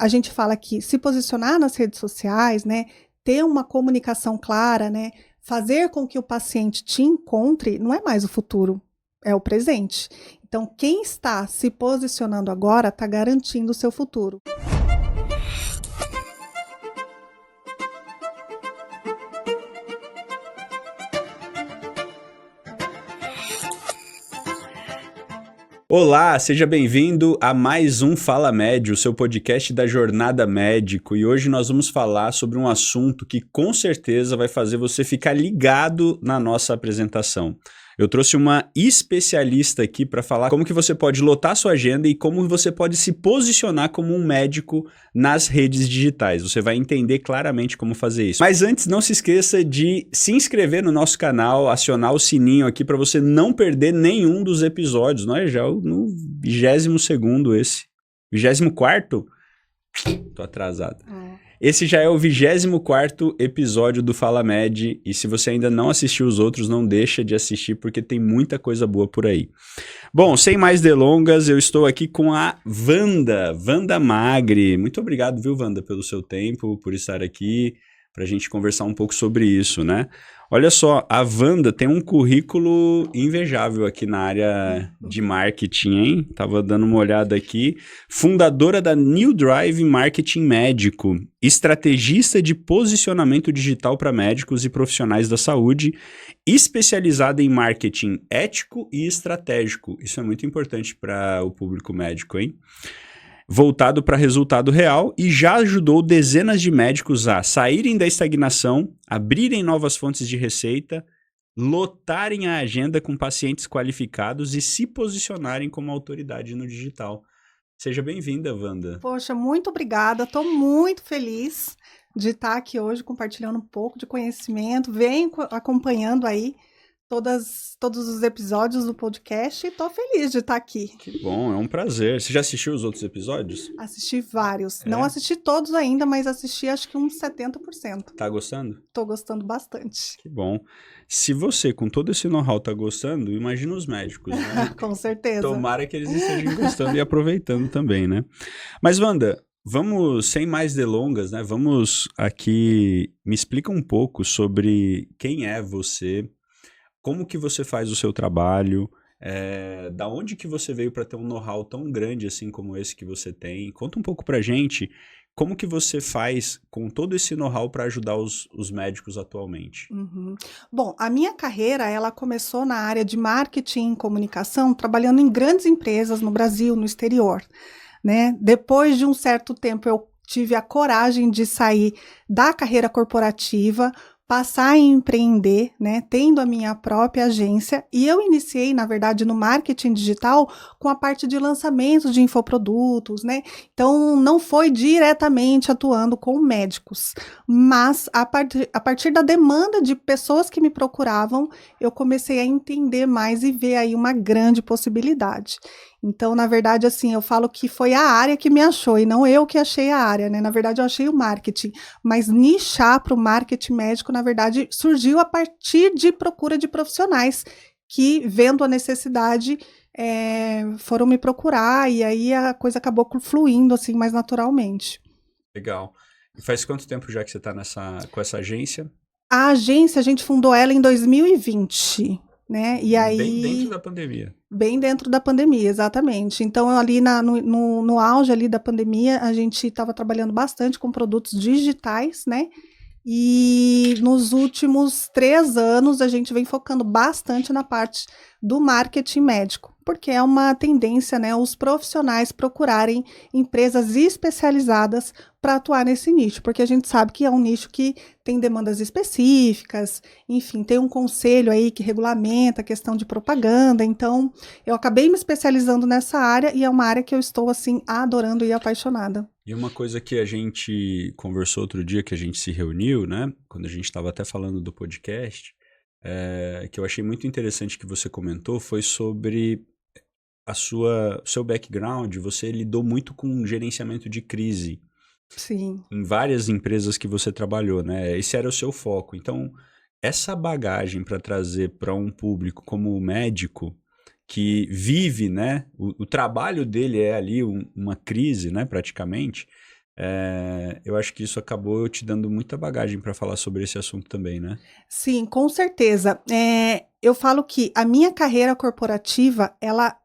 a gente fala que se posicionar nas redes sociais, né, ter uma comunicação clara, né, fazer com que o paciente te encontre, não é mais o futuro, é o presente. Então, quem está se posicionando agora está garantindo o seu futuro. Olá, seja bem-vindo a mais um Fala Médio, o seu podcast da Jornada Médico. E hoje nós vamos falar sobre um assunto que com certeza vai fazer você ficar ligado na nossa apresentação. Eu trouxe uma especialista aqui para falar como que você pode lotar sua agenda e como você pode se posicionar como um médico nas redes digitais. Você vai entender claramente como fazer isso. Mas antes, não se esqueça de se inscrever no nosso canal, acionar o sininho aqui para você não perder nenhum dos episódios. Nós já no 22º esse. 24º? Tô atrasado. Esse já é o 24º episódio do Fala Med, e se você ainda não assistiu os outros, não deixa de assistir, porque tem muita coisa boa por aí. Bom, sem mais delongas, eu estou aqui com a Wanda Magri. Muito obrigado, viu, Wanda, pelo seu tempo, por estar aqui, para a gente conversar um pouco sobre isso, né? Olha só, a Wanda tem um currículo invejável aqui na área de marketing, hein? Tava dando uma olhada aqui. Fundadora da New Drive Marketing Médico, estrategista de posicionamento digital para médicos e profissionais da saúde, especializada em marketing ético e estratégico. Isso é muito importante para o público médico, hein? Voltado para resultado real e já ajudou dezenas de médicos a saírem da estagnação, abrirem novas fontes de receita, lotarem a agenda com pacientes qualificados e se posicionarem como autoridade no digital. Seja bem-vinda, Wanda. Poxa, muito obrigada, estou muito feliz de estar aqui hoje compartilhando um pouco de conhecimento, venho acompanhando aí todos os episódios do podcast e tô feliz de estar aqui. Que bom, é um prazer. Você já assistiu os outros episódios? Assisti vários. Não assisti todos ainda, mas assisti acho que uns 70%. Tá gostando? Tô gostando bastante. Que bom. Se você, com todo esse know-how, tá gostando, imagina os médicos, né? Com certeza. Tomara que eles estejam gostando e aproveitando também, né? Mas, Wanda, vamos, sem mais delongas, né? Vamos aqui, me explica um pouco sobre quem é você, como que você faz o seu trabalho, da onde que você veio para ter um know-how tão grande assim como esse que você tem. Conta um pouco pra gente como que você faz com todo esse know-how para ajudar os médicos atualmente. Bom, a minha carreira, ela começou na área de marketing e comunicação, trabalhando em grandes empresas no Brasil, no exterior, né? Depois de um certo tempo, eu tive a coragem de sair da carreira corporativa, passar a empreender, né, tendo a minha própria agência, e eu iniciei, na verdade, no marketing digital com a parte de lançamento de infoprodutos, né, então não foi diretamente atuando com médicos, mas a partir da demanda de pessoas que me procuravam, eu comecei a entender mais e ver aí uma grande possibilidade. Então, na verdade, assim, eu falo que foi a área que me achou e não eu que achei a área, né? Na verdade, eu achei o marketing, mas nichar para o marketing médico, na verdade, surgiu a partir de procura de profissionais que, vendo a necessidade, foram me procurar e aí a coisa acabou fluindo assim mais naturalmente. Legal. E faz quanto tempo já que você está com essa agência? A agência, a gente fundou ela em 2020. Né? E aí, bem dentro da pandemia. Bem dentro da pandemia, exatamente. Então, ali no auge ali da pandemia, a gente estava trabalhando bastante com produtos digitais, né? E nos últimos 3 anos, a gente vem focando bastante na parte do marketing médico, porque é uma tendência, né, os profissionais procurarem empresas especializadas para atuar nesse nicho, porque a gente sabe que é um nicho que tem demandas específicas, enfim, tem um conselho aí que regulamenta a questão de propaganda, então eu acabei me especializando nessa área e é uma área que eu estou, assim, adorando e apaixonada. E uma coisa que a gente conversou outro dia, que a gente se reuniu, né, quando a gente estava até falando do podcast, que eu achei muito interessante que você comentou, foi sobre o seu background. Você lidou muito com gerenciamento de crise. Sim. Em várias empresas que você trabalhou, né? Esse era o seu foco. Então, essa bagagem para trazer para um público como o médico, que vive, né? O trabalho dele é ali uma crise, né? Praticamente. Eu acho que isso acabou te dando muita bagagem para falar sobre esse assunto também, né? Sim, com certeza. Eu falo que a minha carreira corporativa, ela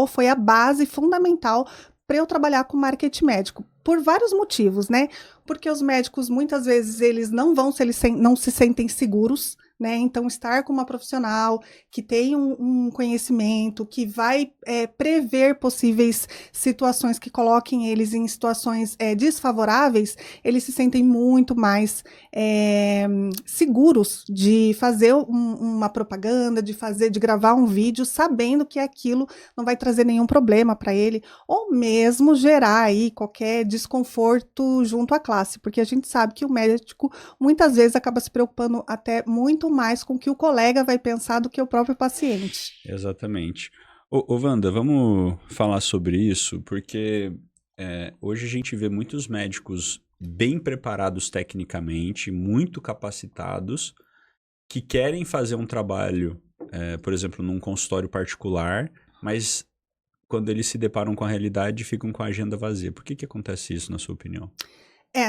foi a base fundamental para eu trabalhar com marketing médico, por vários motivos, né? Porque os médicos, muitas vezes, eles não vão se eles não se sentem seguros, né? Então, estar com uma profissional que tem um conhecimento, que vai prever possíveis situações que coloquem eles em situações desfavoráveis, eles se sentem muito mais seguros de fazer uma propaganda, de gravar um vídeo, sabendo que aquilo não vai trazer nenhum problema para ele, ou mesmo gerar aí qualquer desconforto junto à classe, porque a gente sabe que o médico muitas vezes acaba se preocupando até muito mais com o que o colega vai pensar do que o próprio paciente. Exatamente. Ô Wanda, vamos falar sobre isso, porque hoje a gente vê muitos médicos bem preparados tecnicamente, muito capacitados, que querem fazer um trabalho, por exemplo, num consultório particular, mas quando eles se deparam com a realidade, ficam com a agenda vazia. Por que acontece isso, na sua opinião?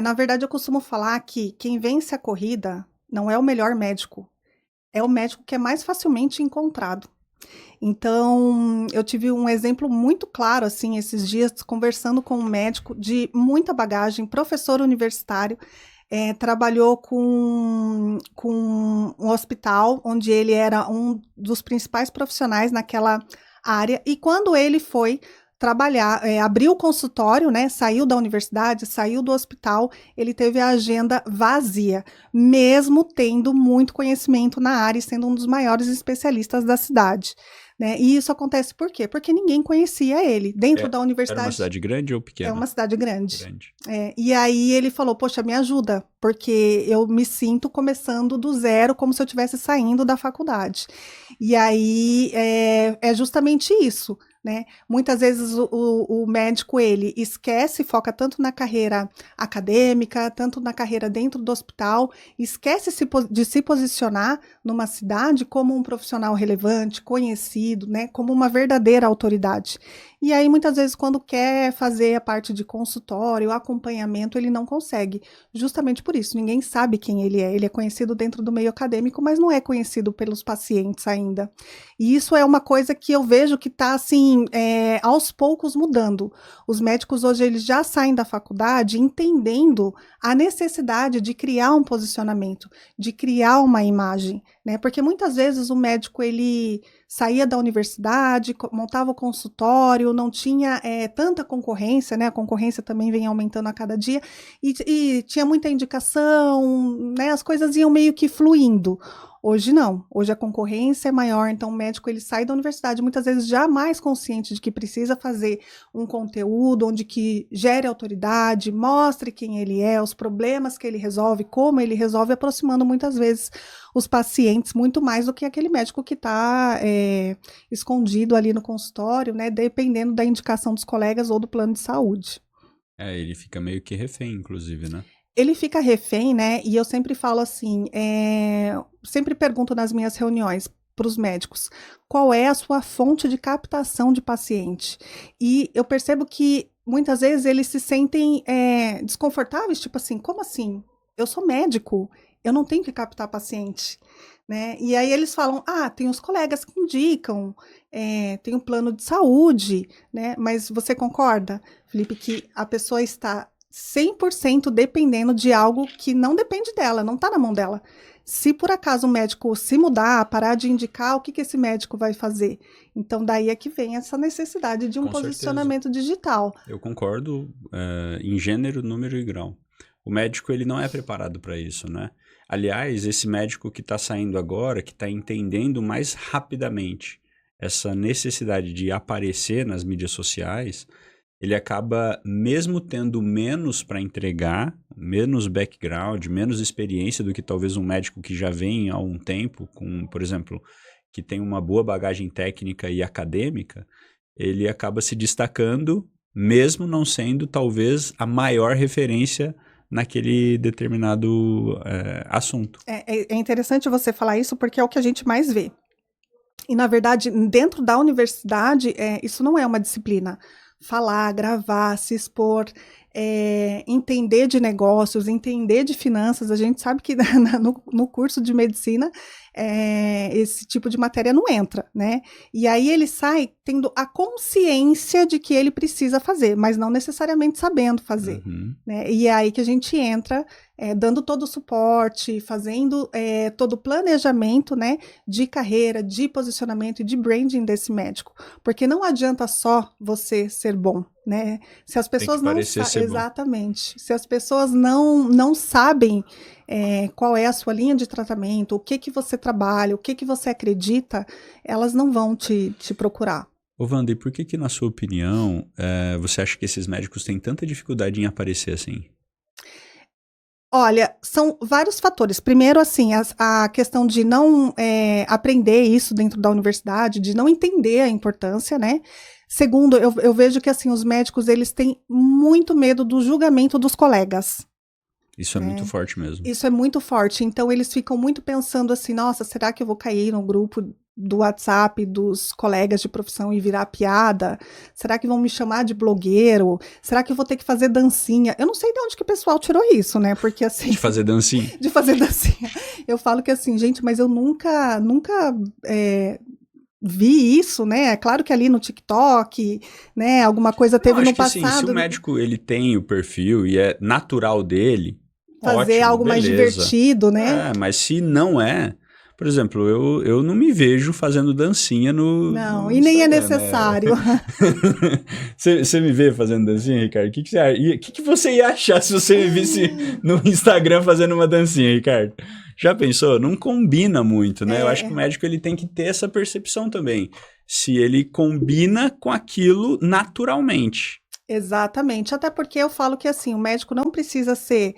Na verdade, eu costumo falar que quem vence a corrida não é o melhor médico, é o médico que é mais facilmente encontrado. Então, eu tive um exemplo muito claro, assim, esses dias, conversando com um médico de muita bagagem, professor universitário, trabalhou com um hospital onde ele era um dos principais profissionais naquela área, e quando ele foi trabalhar, abriu o consultório, né, saiu da universidade, saiu do hospital, ele teve a agenda vazia, mesmo tendo muito conhecimento na área e sendo um dos maiores especialistas da cidade. Né? E isso acontece por quê? Porque ninguém conhecia ele. Dentro da Era uma universidade. cidade grande ou É pequena? uma cidade grande. Grande. E aí ele falou, poxa, me ajuda, porque eu me sinto começando do zero, como se eu estivesse saindo da faculdade. E aí é justamente isso, né? Muitas vezes o médico, ele esquece, foca tanto na carreira acadêmica, tanto na carreira dentro do hospital, esquece de se posicionar numa cidade como um profissional relevante, conhecido, né? Como uma verdadeira autoridade. E aí, muitas vezes, quando quer fazer a parte de consultório, acompanhamento, ele não consegue. Justamente por isso, ninguém sabe quem ele é. Ele é conhecido dentro do meio acadêmico, mas não é conhecido pelos pacientes ainda. E isso é uma coisa que eu vejo que está, assim, aos poucos mudando. Os médicos hoje, eles já saem da faculdade entendendo a necessidade de criar um posicionamento, de criar uma imagem, né? Porque muitas vezes o médico, ele saía da universidade, montava o consultório, não tinha tanta concorrência, né? A concorrência também vem aumentando a cada dia, e tinha muita indicação, né? As coisas iam meio que fluindo. Hoje não, hoje a concorrência é maior, então o médico, ele sai da universidade muitas vezes já mais consciente de que precisa fazer um conteúdo onde que gere autoridade, mostre quem ele é, os problemas que ele resolve, como ele resolve, aproximando muitas vezes os pacientes muito mais do que aquele médico que está escondido ali no consultório, né, dependendo da indicação dos colegas ou do plano de saúde. Ele fica meio que refém, inclusive, né? Ele fica refém, né? E eu sempre falo assim, sempre pergunto nas minhas reuniões para os médicos, qual é a sua fonte de captação de paciente? E eu percebo que muitas vezes eles se sentem desconfortáveis, tipo assim, como assim? Eu sou médico, eu não tenho que captar paciente, né? E aí eles falam, tem os colegas que indicam, tem um plano de saúde, né? Mas você concorda, Felipe, que a pessoa está 100% dependendo de algo que não depende dela, não está na mão dela. Se por acaso o médico se mudar, parar de indicar, o que esse médico vai fazer? Então, daí é que vem essa necessidade de um Com posicionamento digital. Eu concordo em gênero, número e grau. O médico, ele não é preparado para isso, né? Aliás, esse médico que está saindo agora, que está entendendo mais rapidamente essa necessidade de aparecer nas mídias sociais, ele acaba, mesmo tendo menos para entregar, menos background, menos experiência do que talvez um médico que já vem há um tempo, com, por exemplo, que tem uma boa bagagem técnica e acadêmica, ele acaba se destacando, mesmo não sendo talvez a maior referência naquele determinado assunto. É interessante você falar isso porque é o que a gente mais vê. E, na verdade, dentro da universidade, isso não é uma disciplina. Falar, gravar, se expor, entender de negócios, entender de finanças. A gente sabe que no curso de medicina esse tipo de matéria não entra, né? E aí ele sai tendo a consciência de que ele precisa fazer, mas não necessariamente sabendo fazer, né? E é aí que a gente entra dando todo o suporte, fazendo todo o planejamento, né, de carreira, de posicionamento e de branding desse médico, porque não adianta só você ser bom, né? Se as pessoas não sabem, exatamente, se as pessoas não sabem qual é a sua linha de tratamento, o que você trabalha, o que você acredita, elas não vão te procurar. Ô Wanda, e por que na sua opinião, você acha que esses médicos têm tanta dificuldade em aparecer assim? Olha, são vários fatores. Primeiro, assim, a questão de não aprender isso dentro da universidade, de não entender a importância, né? Segundo, eu vejo que, assim, os médicos, eles têm muito medo do julgamento dos colegas. Isso é muito forte mesmo. Isso é muito forte. Então, eles ficam muito pensando assim, nossa, será que eu vou cair no grupo do WhatsApp dos colegas de profissão e virar piada? Será que vão me chamar de blogueiro? Será que eu vou ter que fazer dancinha? Eu não sei de onde que o pessoal tirou isso, né? Porque assim... De fazer dancinha? De fazer dancinha. Eu falo que assim, gente, mas eu nunca vi isso, né? É claro que ali no TikTok, né? Alguma coisa teve no passado. Assim, se o médico ele tem o perfil e é natural dele, fazer ótimo, algo mais divertido, né? Mas se não é... Por exemplo, eu não me vejo fazendo dancinha no Não, no e nem é Instagram, necessário. Né? Você me vê fazendo dancinha, Ricardo? O que você ia achar se você me visse no Instagram fazendo uma dancinha, Ricardo? Já pensou? Não combina muito, né? Eu acho que o médico ele tem que ter essa percepção também. Se ele combina com aquilo naturalmente. Exatamente. Até porque eu falo que assim, o médico não precisa ser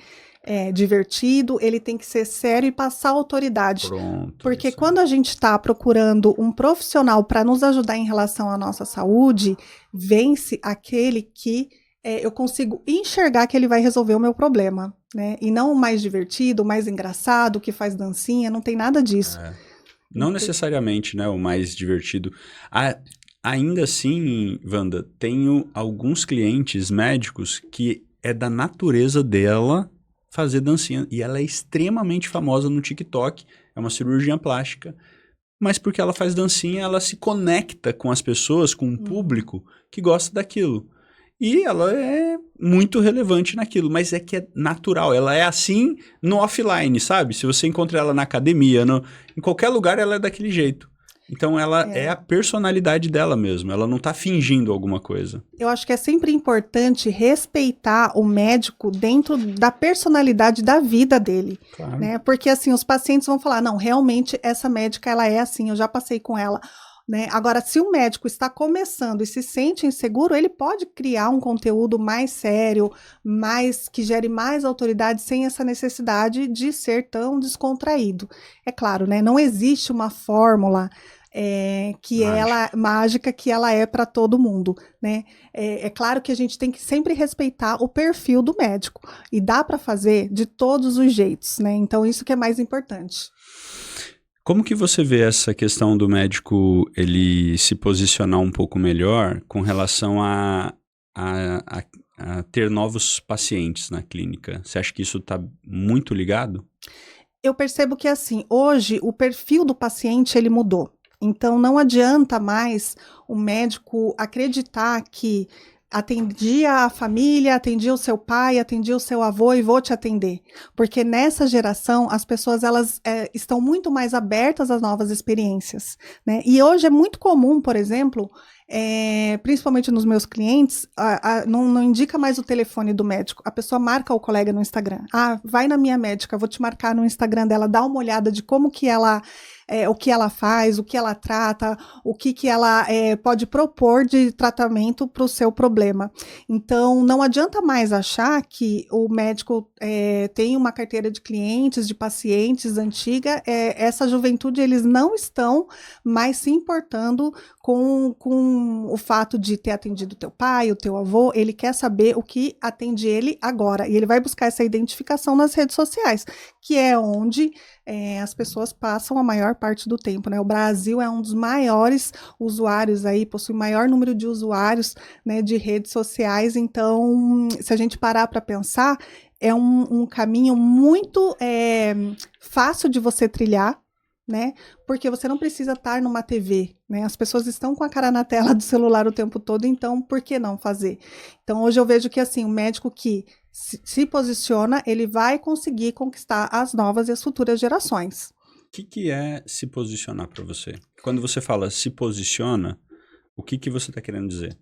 divertido, ele tem que ser sério e passar autoridade. Pronto. Porque quando a gente está procurando um profissional para nos ajudar em relação à nossa saúde, vence aquele que eu consigo enxergar que ele vai resolver o meu problema, né? E não o mais divertido, o mais engraçado, que faz dancinha, não tem nada disso. Não necessariamente, né, o mais divertido. Ainda assim, Wanda, tenho alguns clientes médicos que é da natureza dela fazer dancinha. E ela é extremamente famosa no TikTok. É uma cirurgiã plástica. Mas porque ela faz dancinha, ela se conecta com as pessoas, com um público que gosta daquilo. E ela é muito relevante naquilo, mas é que é natural. Ela é assim no offline, sabe? Se você encontra ela na academia, em qualquer lugar, ela é daquele jeito. Então, ela é a personalidade dela mesmo. Ela não tá fingindo alguma coisa. Eu acho que é sempre importante respeitar o médico dentro da personalidade da vida dele. Claro. Né? Porque, assim, os pacientes vão falar, não, realmente, essa médica, ela é assim, eu já passei com ela. Né? Agora, se o médico está começando e se sente inseguro, ele pode criar um conteúdo mais sério, que gere mais autoridade, sem essa necessidade de ser tão descontraído. É claro, né? Não existe uma fórmula mágica que ela é para todo mundo, né? É claro que a gente tem que sempre respeitar o perfil do médico e dá para fazer de todos os jeitos, né? Então isso que é mais importante. Como que você vê essa questão do médico ele se posicionar um pouco melhor com relação a ter novos pacientes na clínica? Você acha que isso está muito ligado? Eu percebo que assim, hoje o perfil do paciente ele mudou. Então, não adianta mais o médico acreditar que atendia a família, atendia o seu pai, atendia o seu avô e vou te atender. Porque nessa geração, as pessoas elas estão muito mais abertas às novas experiências. Né? E hoje é muito comum, por exemplo, principalmente nos meus clientes, não indica mais o telefone do médico. A pessoa marca o colega no Instagram. Vai na minha médica, vou te marcar no Instagram dela, dá uma olhada de como que ela... o que ela faz, o que ela trata, o que ela pode propor de tratamento para o seu problema. Então, não adianta mais achar que o médico tem uma carteira de clientes, de pacientes antiga. Essa juventude, eles não estão mais se importando com o fato de ter atendido o teu pai, o teu avô, ele quer saber o que atende ele agora. E ele vai buscar essa identificação nas redes sociais, que é onde as pessoas passam a maior parte do tempo, né? O Brasil é um dos maiores usuários aí, possui o maior número de usuários, né, de redes sociais. Então, se a gente parar para pensar, é um caminho muito fácil de você trilhar, né? Porque você não precisa estar numa TV, né? As pessoas estão com a cara na tela do celular o tempo todo, então por que não fazer? Então hoje eu vejo que assim, o médico que se posiciona, ele vai conseguir conquistar as novas e as futuras gerações. O que é se posicionar para você? Quando você fala se posiciona, o que você está querendo dizer?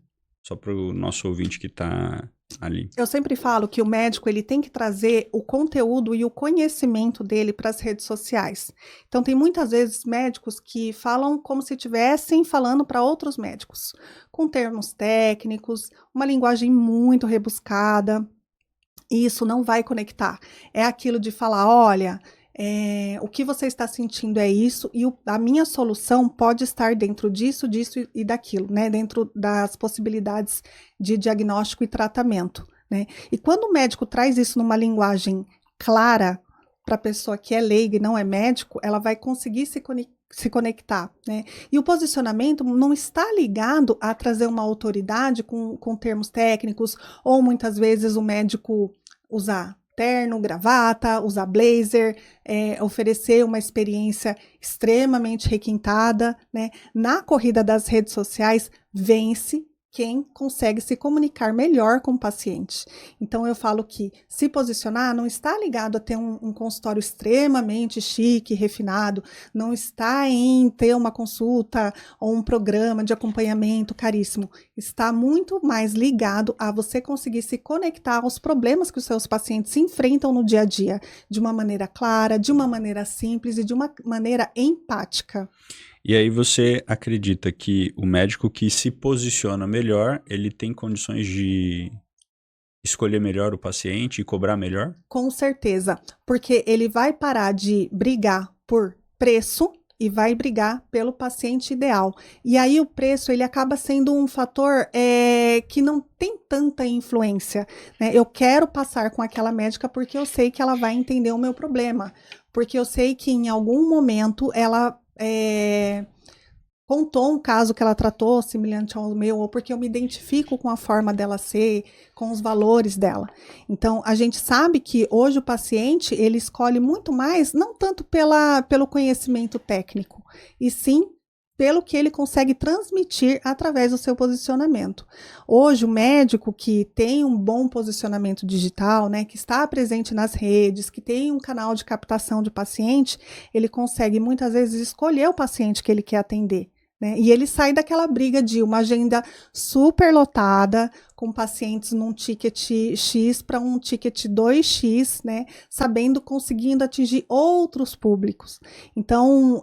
Só para o nosso ouvinte que está ali. Eu sempre falo que o médico ele tem que trazer o conteúdo e o conhecimento dele para as redes sociais. Então, tem muitas vezes médicos que falam como se estivessem falando para outros médicos, com termos técnicos, uma linguagem muito rebuscada. E isso não vai conectar. É aquilo de falar, olha, o que você está sentindo é isso, e a minha solução pode estar dentro disso, disso e daquilo, né? Dentro das possibilidades de diagnóstico e tratamento, né? E quando o médico traz isso numa linguagem clara para a pessoa que é leiga e não é médico, ela vai conseguir se conectar, né? E o posicionamento não está ligado a trazer uma autoridade com termos técnicos, ou muitas vezes o médico usar terno, gravata, usar blazer, oferecer uma experiência extremamente requintada, né? Na corrida das redes sociais, vence quem consegue se comunicar melhor com o paciente. Então, eu falo que se posicionar não está ligado a ter um consultório extremamente chique, refinado, não está em ter uma consulta ou um programa de acompanhamento caríssimo. Está muito mais ligado a você conseguir se conectar aos problemas que os seus pacientes enfrentam no dia a dia, de uma maneira clara, de uma maneira simples e de uma maneira empática. E aí você acredita que o médico que se posiciona melhor, ele tem condições de escolher melhor o paciente e cobrar melhor? Com certeza, porque ele vai parar de brigar por preço e vai brigar pelo paciente ideal. E aí o preço ele acaba sendo um fator que não tem tanta influência, né? Eu quero passar com aquela médica porque eu sei que ela vai entender o meu problema, porque eu sei que em algum momento ela contou um caso que ela tratou semelhante ao meu, ou porque eu me identifico com a forma dela ser, com os valores dela. Então, a gente sabe que hoje o paciente, ele escolhe muito mais, não tanto pelo conhecimento técnico, e sim pelo que ele consegue transmitir através do seu posicionamento. Hoje, o médico que tem um bom posicionamento digital, né, que está presente nas redes, que tem um canal de captação de paciente, ele consegue muitas vezes escolher o paciente que ele quer atender, né? E ele sai daquela briga de uma agenda super lotada, com pacientes num ticket X para um ticket 2X, né, conseguindo atingir outros públicos. Então,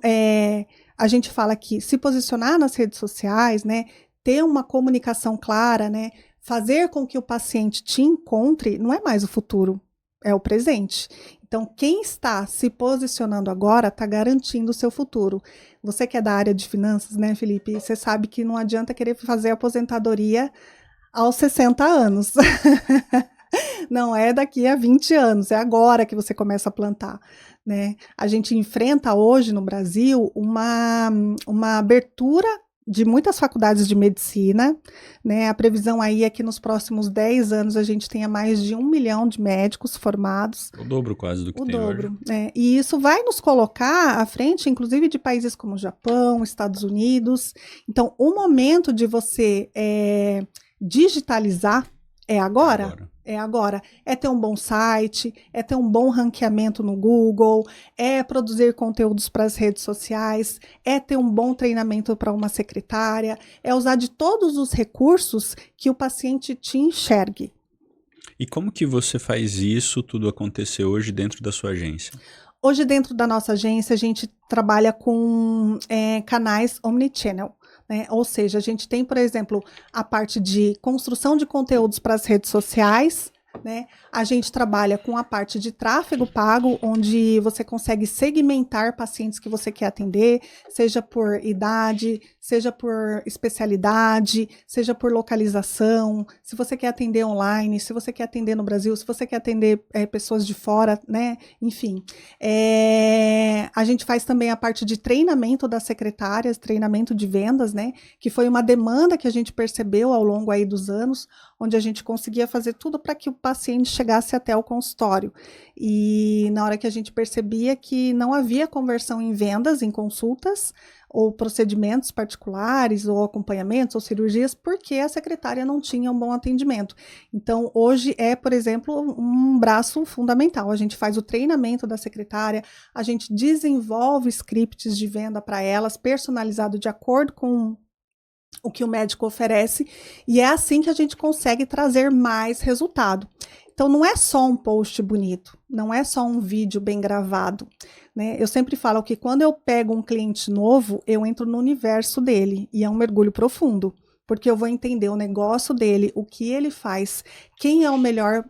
a gente fala que se posicionar nas redes sociais, né, ter uma comunicação clara, né, fazer com que o paciente te encontre, não é mais o futuro, é o presente. Então, quem está se posicionando agora está garantindo o seu futuro. Você que é da área de finanças, né, Felipe? Você sabe que não adianta querer fazer aposentadoria aos 60 anos. Não é daqui a 20 anos, é agora que você começa a plantar, né? A gente enfrenta hoje no Brasil uma abertura de muitas faculdades de medicina, né? A previsão aí é que nos próximos 10 anos a gente tenha mais de 1 milhão de médicos formados. O dobro quase do que tem dobro, hoje. né? E isso vai nos colocar à frente, inclusive, de países como o Japão, Estados Unidos. Então, o momento de você digitalizar é agora. É agora. É ter um bom site, é ter um bom ranqueamento no Google, é produzir conteúdos para as redes sociais, é ter um bom treinamento para uma secretária, é usar de todos os recursos que o paciente te enxergue. E como que você faz isso tudo acontecer hoje dentro da sua agência? Hoje, dentro da nossa agência, a gente trabalha com canais omnichannel. Né? Ou seja, a gente tem, por exemplo, a parte de construção de conteúdos para as redes sociais, né? A gente trabalha com a parte de tráfego pago, onde você consegue segmentar pacientes que você quer atender, seja por idade, seja por especialidade, seja por localização, se você quer atender online, se você quer atender no Brasil, se você quer atender pessoas de fora, né? Enfim. A gente faz também a parte de treinamento das secretárias, treinamento de vendas, né? Que foi uma demanda que a gente percebeu ao longo aí dos anos, onde a gente conseguia fazer tudo para que o paciente chegasse até o consultório. E na hora que a gente percebia que não havia conversão em vendas, em consultas, ou procedimentos particulares, ou acompanhamentos, ou cirurgias, porque a secretária não tinha um bom atendimento. Então, hoje por exemplo, um braço fundamental. A gente faz o treinamento da secretária, a gente desenvolve scripts de venda para elas, personalizado de acordo com o que o médico oferece, e é assim que a gente consegue trazer mais resultado. Então, não é só um post bonito, não é só um vídeo bem gravado, né? Eu sempre falo que quando eu pego um cliente novo, eu entro no universo dele, e é um mergulho profundo, porque eu vou entender o negócio dele, o que ele faz, quem é o melhor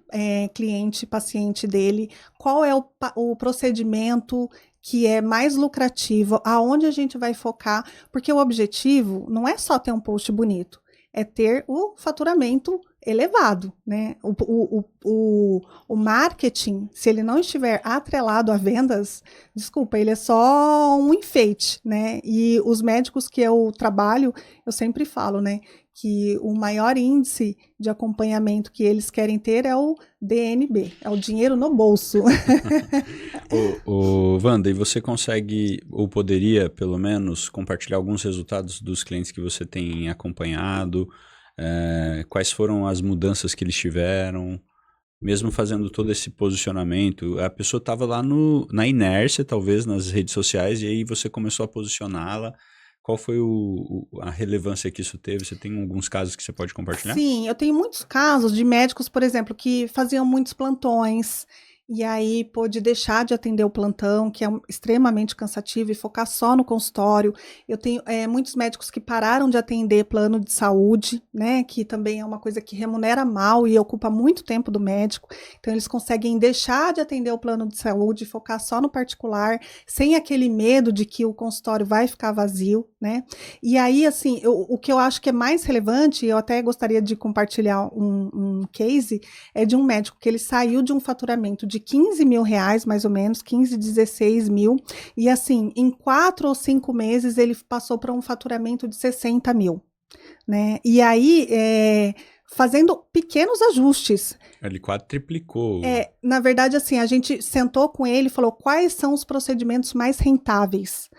cliente, paciente dele, qual é o procedimento que é mais lucrativo, aonde a gente vai focar, porque o objetivo não é só ter um post bonito, é ter o faturamento elevado, né? O marketing, se ele não estiver atrelado a vendas, desculpa, ele é só um enfeite, né? E os médicos que eu trabalho, eu sempre falo, né, que o maior índice de acompanhamento que eles querem ter é o DNB, é o dinheiro no bolso. Wanda, e você consegue, ou poderia, pelo menos, compartilhar alguns resultados dos clientes que você tem acompanhado? Quais foram as mudanças que eles tiveram? Mesmo fazendo todo esse posicionamento, a pessoa estava lá na inércia, talvez, nas redes sociais, e aí você começou a posicioná-la. Qual foi a relevância que isso teve? Você tem alguns casos que você pode compartilhar? Sim, eu tenho muitos casos de médicos, por exemplo, que faziam muitos plantões, e aí pôde deixar de atender o plantão, que é extremamente cansativo, e focar só no consultório. Eu tenho muitos médicos que pararam de atender plano de saúde, né, que também é uma coisa que remunera mal e ocupa muito tempo do médico. Então, eles conseguem deixar de atender o plano de saúde e focar só no particular, sem aquele medo de que o consultório vai ficar vazio, né? E aí, assim, o que eu acho que é mais relevante, eu até gostaria de compartilhar um case, é de um médico que ele saiu de um faturamento de 15 mil reais, mais ou menos, 15, 16 mil, e assim, em 4 ou 5 meses ele passou para um faturamento de 60 mil, né? E aí, fazendo pequenos ajustes. Ele quase triplicou. Na verdade, assim, a gente sentou com ele e falou quais são os procedimentos mais rentáveis,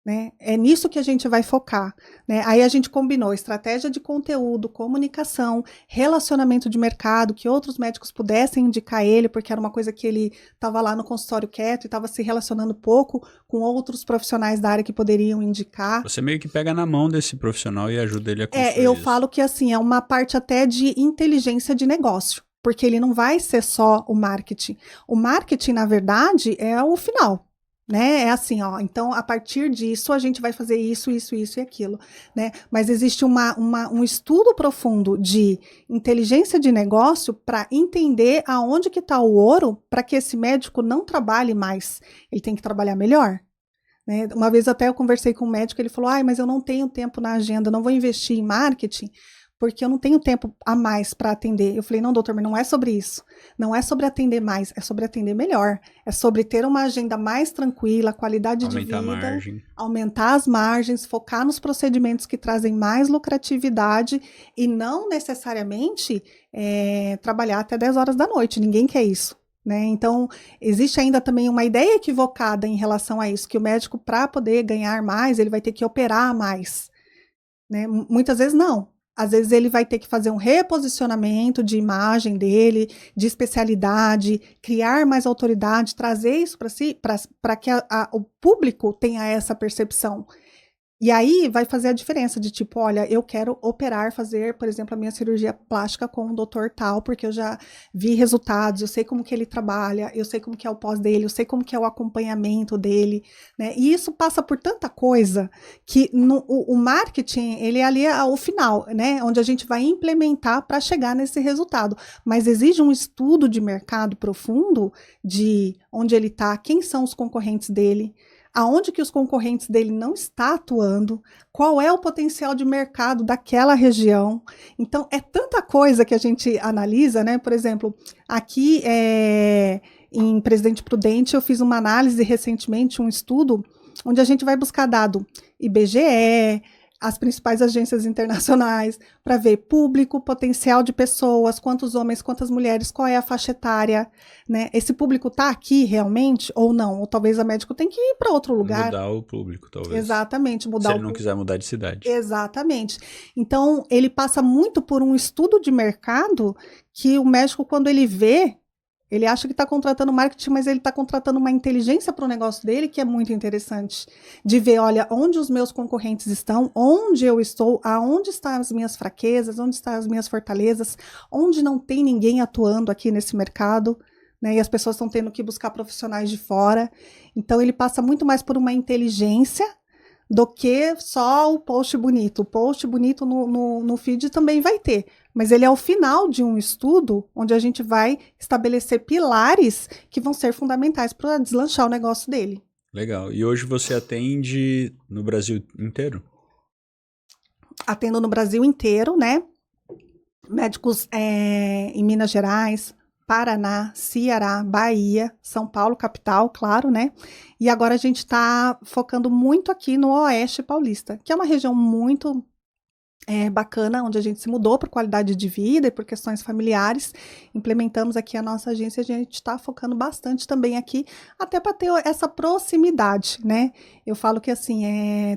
né? É nisso que a gente vai focar, né? Aí a gente combinou estratégia de conteúdo, comunicação, relacionamento de mercado, que outros médicos pudessem indicar ele, porque era uma coisa que ele estava lá no consultório quieto e estava se relacionando pouco com outros profissionais da área que poderiam indicar. Você meio que pega na mão desse profissional e ajuda ele a construir eu isso. falo que assim, é uma parte até de inteligência de negócio, porque ele não vai ser só o marketing. O marketing, na verdade, é o final. Né? É assim, ó, então a partir disso a gente vai fazer isso, isso, isso e aquilo, né? Mas existe um estudo profundo de inteligência de negócio para entender aonde que está o ouro para que esse médico não trabalhe mais, ele tem que trabalhar melhor. Né? Uma vez até eu conversei com um médico, ele falou, mas eu não tenho tempo na agenda, não vou investir em marketing, porque eu não tenho tempo a mais para atender. Eu falei, não, doutor, mas não é sobre isso. Não é sobre atender mais, é sobre atender melhor. É sobre ter uma agenda mais tranquila, qualidade de vida, aumentar a margem, aumentar as margens, focar nos procedimentos que trazem mais lucratividade e não necessariamente trabalhar até 10 horas da noite. Ninguém quer isso. Né? Então, existe ainda também uma ideia equivocada em relação a isso, que o médico, para poder ganhar mais, ele vai ter que operar mais. Né? Muitas vezes não. Às vezes ele vai ter que fazer um reposicionamento de imagem dele, de especialidade, criar mais autoridade, trazer isso para si, para que o público tenha essa percepção. E aí vai fazer a diferença de tipo, olha, eu quero fazer, por exemplo, a minha cirurgia plástica com o doutor tal, porque eu já vi resultados, eu sei como que ele trabalha, eu sei como que é o pós dele, eu sei como que é o acompanhamento dele, né? E isso passa por tanta coisa que o marketing, ele é ali o final, né? Onde a gente vai implementar para chegar nesse resultado. Mas exige um estudo de mercado profundo de onde ele está, quem são os concorrentes dele, aonde que os concorrentes dele não estão atuando, qual é o potencial de mercado daquela região. Então, é tanta coisa que a gente analisa, né? Por exemplo, aqui em Presidente Prudente, eu fiz uma análise recentemente, um estudo, onde a gente vai buscar dado IBGE, as principais agências internacionais, para ver público, potencial de pessoas, quantos homens, quantas mulheres, qual é a faixa etária, né? Esse público está aqui realmente ou não? Ou talvez a médico tem que ir para outro lugar. Mudar o público, talvez. Exatamente, mudar Se ele não quiser mudar de cidade. Exatamente. Então, ele passa muito por um estudo de mercado que o médico, quando ele vê, ele acha que está contratando marketing, mas ele está contratando uma inteligência para o negócio dele, que é muito interessante. De ver, olha, onde os meus concorrentes estão, onde eu estou, aonde estão as minhas fraquezas, onde estão as minhas fortalezas, onde não tem ninguém atuando aqui nesse mercado, né? E as pessoas estão tendo que buscar profissionais de fora. Então, ele passa muito mais por uma inteligência do que só o post bonito. O post bonito no feed também vai ter, mas ele é o final de um estudo onde a gente vai estabelecer pilares que vão ser fundamentais para deslanchar o negócio dele. Legal. E hoje você atende no Brasil inteiro? Atendo no Brasil inteiro, né? Médicos em Minas Gerais, Paraná, Ceará, Bahia, São Paulo, capital, claro, né? E agora a gente está focando muito aqui no Oeste Paulista, que é uma região muito bacana, onde a gente se mudou por qualidade de vida e por questões familiares. Implementamos aqui a nossa agência, a gente está focando bastante também aqui, até para ter essa proximidade, né? Eu falo que, assim,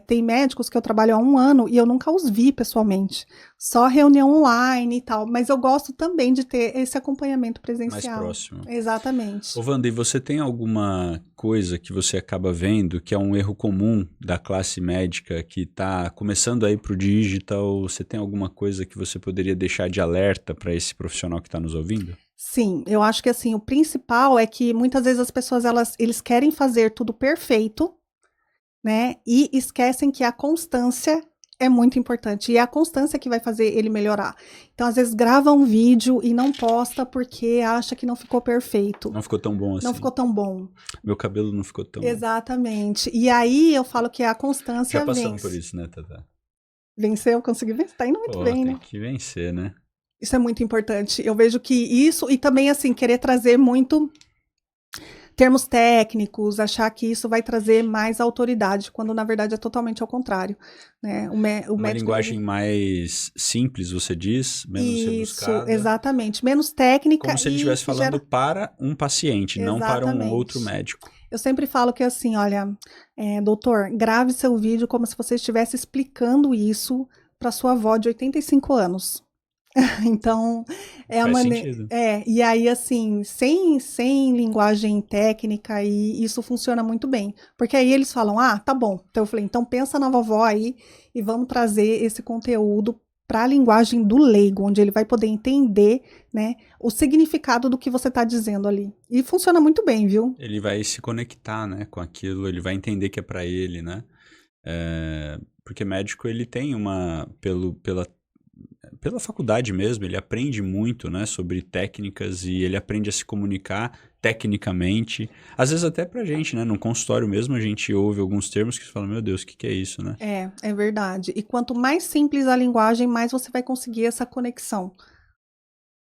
tem médicos que eu trabalho há 1 ano e eu nunca os vi pessoalmente, só reunião online e tal, mas eu gosto também de ter esse acompanhamento presencial. Mais próximo. Exatamente. Ô, Wanda, e você tem alguma coisa que você acaba vendo que é um erro comum da classe médica que está começando a ir para o digital? Você tem alguma coisa que você poderia deixar de alerta para esse profissional que está nos ouvindo? Sim, eu acho que, assim, o principal é que muitas vezes as pessoas eles querem fazer tudo perfeito, né? E esquecem que a constância é muito importante. E é a constância que vai fazer ele melhorar. Então, às vezes, grava um vídeo e não posta porque acha que não ficou perfeito. Não ficou tão bom assim. Não ficou tão bom. Meu cabelo não ficou tão... Exatamente. E aí, eu falo que a constância Já passamos vence. por isso, né, Tata? Venceu, consegui vencer. Tá indo muito bem, tem né? que vencer, né? Isso é muito importante. Eu vejo que isso, e também, assim, querer trazer muito termos técnicos, achar que isso vai trazer mais autoridade, quando na verdade é totalmente ao contrário, né? O Uma médico, linguagem mais simples, você diz, menos rebuscada. Isso, exatamente, menos técnica. Como se ele estivesse falando para um paciente, não para um outro médico. Eu sempre falo que, assim, olha, doutor, grave seu vídeo como se você estivesse explicando isso para sua avó de 85 anos. Então, é a maneira. E aí, assim, sem linguagem técnica, e isso funciona muito bem. Porque aí eles falam, tá bom. Então eu falei, então pensa na vovó aí e vamos trazer esse conteúdo para a linguagem do leigo, onde ele vai poder entender, né, o significado do que você está dizendo ali. E funciona muito bem, viu? Ele vai se conectar, né, com aquilo, ele vai entender que é para ele, né? Porque médico, ele tem pela faculdade mesmo, ele aprende muito, né, sobre técnicas e ele aprende a se comunicar tecnicamente. Às vezes até pra gente, né, no consultório mesmo a gente ouve alguns termos que você fala, meu Deus, o que é isso, né? É verdade. E quanto mais simples a linguagem, mais você vai conseguir essa conexão.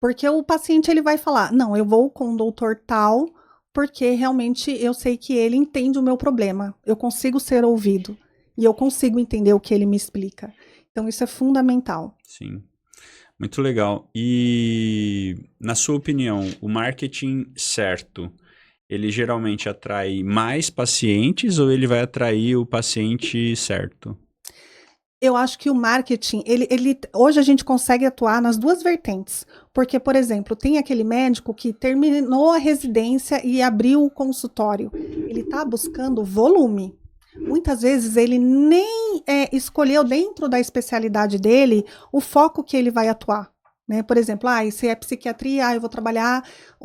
Porque o paciente, ele vai falar, não, eu vou com o doutor tal, porque realmente eu sei que ele entende o meu problema. Eu consigo ser ouvido e eu consigo entender o que ele me explica. Então, isso é fundamental. Sim, muito legal. E, na sua opinião, o marketing certo, ele geralmente atrai mais pacientes ou ele vai atrair o paciente certo? Eu acho que o marketing, hoje a gente consegue atuar nas duas vertentes. Porque, por exemplo, tem aquele médico que terminou a residência e abriu o consultório. Ele está buscando volume. Muitas vezes ele nem escolheu dentro da especialidade dele o foco que ele vai atuar, né? Por exemplo, se é psiquiatria, eu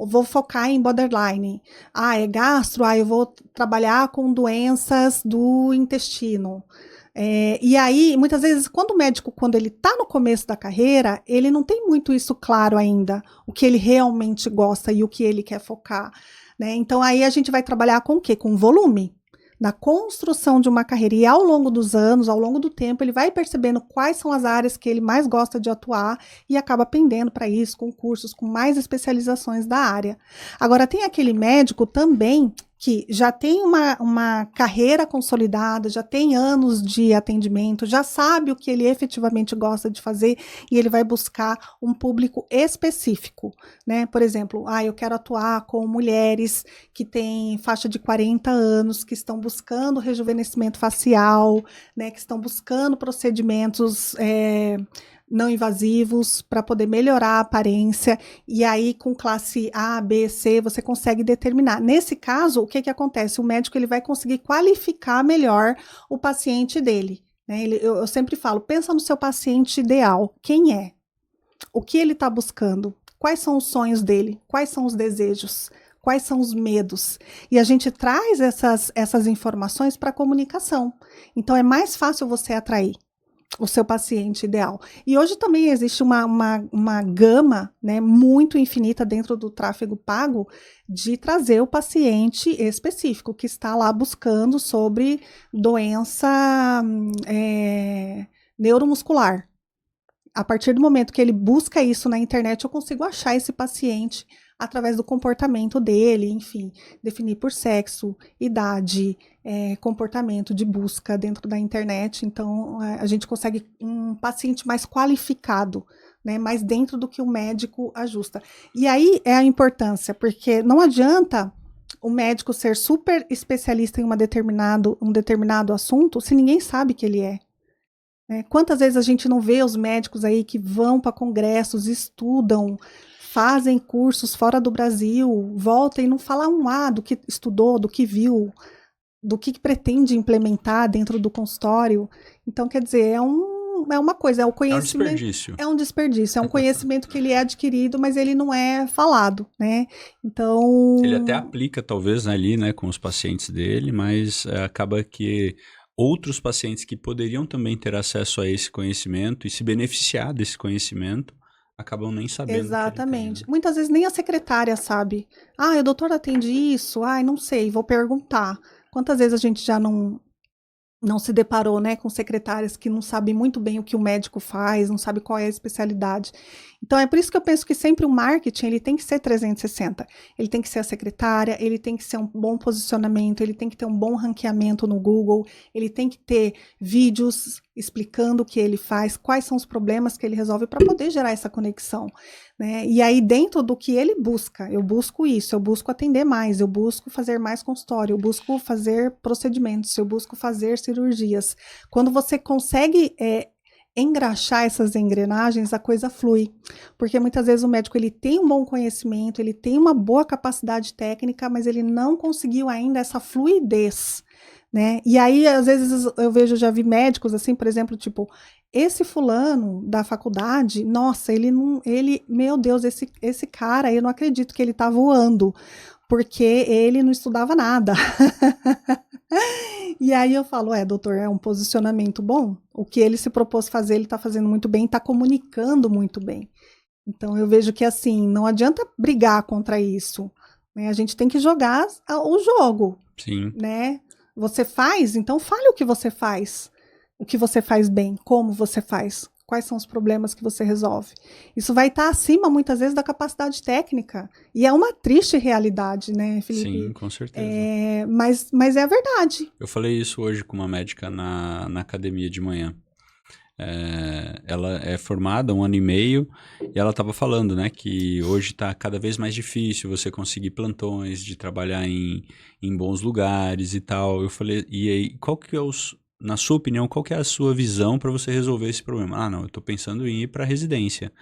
vou focar em borderline. É gastro, eu vou trabalhar com doenças do intestino. E aí, muitas vezes, quando o médico, quando ele está no começo da carreira, ele não tem muito isso claro ainda, o que ele realmente gosta e o que ele quer focar, né? Então, aí a gente vai trabalhar com o quê? Com volume. na construção de uma carreira. E ao longo dos anos, ao longo do tempo, ele vai percebendo quais são as áreas que ele mais gosta de atuar e acaba pendendo para isso, com cursos, com mais especializações da área. Agora, tem aquele médico também que já tem uma carreira consolidada, já tem anos de atendimento, já sabe o que ele efetivamente gosta de fazer e ele vai buscar um público específico, né? Por exemplo, eu quero atuar com mulheres que têm faixa de 40 anos, que estão buscando rejuvenescimento facial, né? Que estão buscando procedimentos não invasivos para poder melhorar a aparência, e aí com classe A, B, C, você consegue determinar. Nesse caso, o que acontece? O médico ele vai conseguir qualificar melhor o paciente dele, né? Eu sempre falo, pensa no seu paciente ideal, quem é? O que ele está buscando? Quais são os sonhos dele? Quais são os desejos? Quais são os medos? E a gente traz essas informações para a comunicação. Então, é mais fácil você atrair o seu paciente ideal. E hoje também existe uma gama, né, muito infinita dentro do tráfego pago de trazer o paciente específico que está lá buscando sobre doença neuromuscular. A partir do momento que ele busca isso na internet, eu consigo achar esse paciente através do comportamento dele, enfim, definir por sexo, idade, comportamento de busca dentro da internet. Então, a gente consegue um paciente mais qualificado, né, mais dentro do que o médico ajusta. E aí é a importância, porque não adianta o médico ser super especialista em um determinado assunto se ninguém sabe que ele é. Quantas vezes a gente não vê os médicos aí que vão para congressos, estudam, fazem cursos fora do Brasil, voltam e não falam do que estudou, do que viu, do que pretende implementar dentro do consultório. Então, quer dizer, é uma coisa, é o conhecimento. É um desperdício. É um desperdício, é um conhecimento que ele é adquirido, mas ele não é falado, né? Então... Ele até aplica, talvez, ali, né, com os pacientes dele, mas acaba que outros pacientes que poderiam também ter acesso a esse conhecimento e se beneficiar desse conhecimento acabam nem sabendo. Exatamente. Que ele tem, né? Muitas vezes nem a secretária sabe. O doutor atende isso? Não sei, vou perguntar. Quantas vezes a gente já não se deparou, né, com secretárias que não sabem muito bem o que o médico faz, não sabe qual é a especialidade. Então, é por isso que eu penso que sempre o marketing ele tem que ser 360. Ele tem que ser a secretária, ele tem que ser um bom posicionamento, ele tem que ter um bom ranqueamento no Google, ele tem que ter vídeos explicando o que ele faz, quais são os problemas que ele resolve para poder gerar essa conexão, né? E aí, dentro do que ele busca, eu busco isso, eu busco atender mais, eu busco fazer mais consultório, eu busco fazer procedimentos, eu busco fazer cirurgias. Quando você consegue engraxar essas engrenagens, a coisa flui, porque muitas vezes o médico ele tem um bom conhecimento, ele tem uma boa capacidade técnica, mas ele não conseguiu ainda essa fluidez, né? E aí, às vezes, já vi médicos assim, por exemplo, tipo, esse fulano da faculdade, nossa, meu Deus, esse cara, eu não acredito que ele tá voando, porque ele não estudava nada. E aí eu falo, doutor, é um posicionamento bom? O que ele se propôs fazer, ele está fazendo muito bem, está comunicando muito bem. Então eu vejo que assim, não adianta brigar contra isso, né? A gente tem que jogar o jogo. Sim. Né? Você faz, então fale o que você faz bem, como você faz, quais são os problemas que você resolve. Isso vai estar acima, muitas vezes, da capacidade técnica. E é uma triste realidade, né, Felipe? Sim, com certeza. Mas é a verdade. Eu falei isso hoje com uma médica na academia de manhã. Ela é formada há 1 ano e meio e ela estava falando, né, que hoje está cada vez mais difícil você conseguir plantões, de trabalhar em bons lugares e tal. Eu falei, e aí, na sua opinião, qual que é a sua visão para você resolver esse problema? Não, eu estou pensando em ir para residência.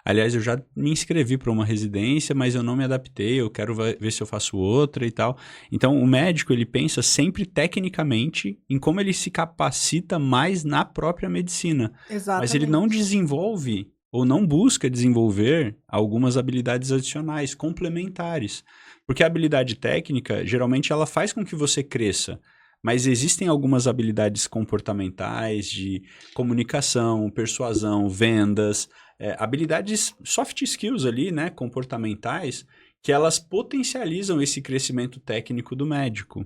Aliás, eu já me inscrevi para uma residência, mas eu não me adaptei, eu quero ver se eu faço outra e tal. Então, o médico, ele pensa sempre tecnicamente em como ele se capacita mais na própria medicina. Exatamente. Mas ele não desenvolve ou não busca desenvolver algumas habilidades adicionais, complementares. Porque a habilidade técnica, geralmente, ela faz com que você cresça. Mas existem algumas habilidades comportamentais de comunicação, persuasão, vendas, habilidades soft skills ali, né, comportamentais, que elas potencializam esse crescimento técnico do médico.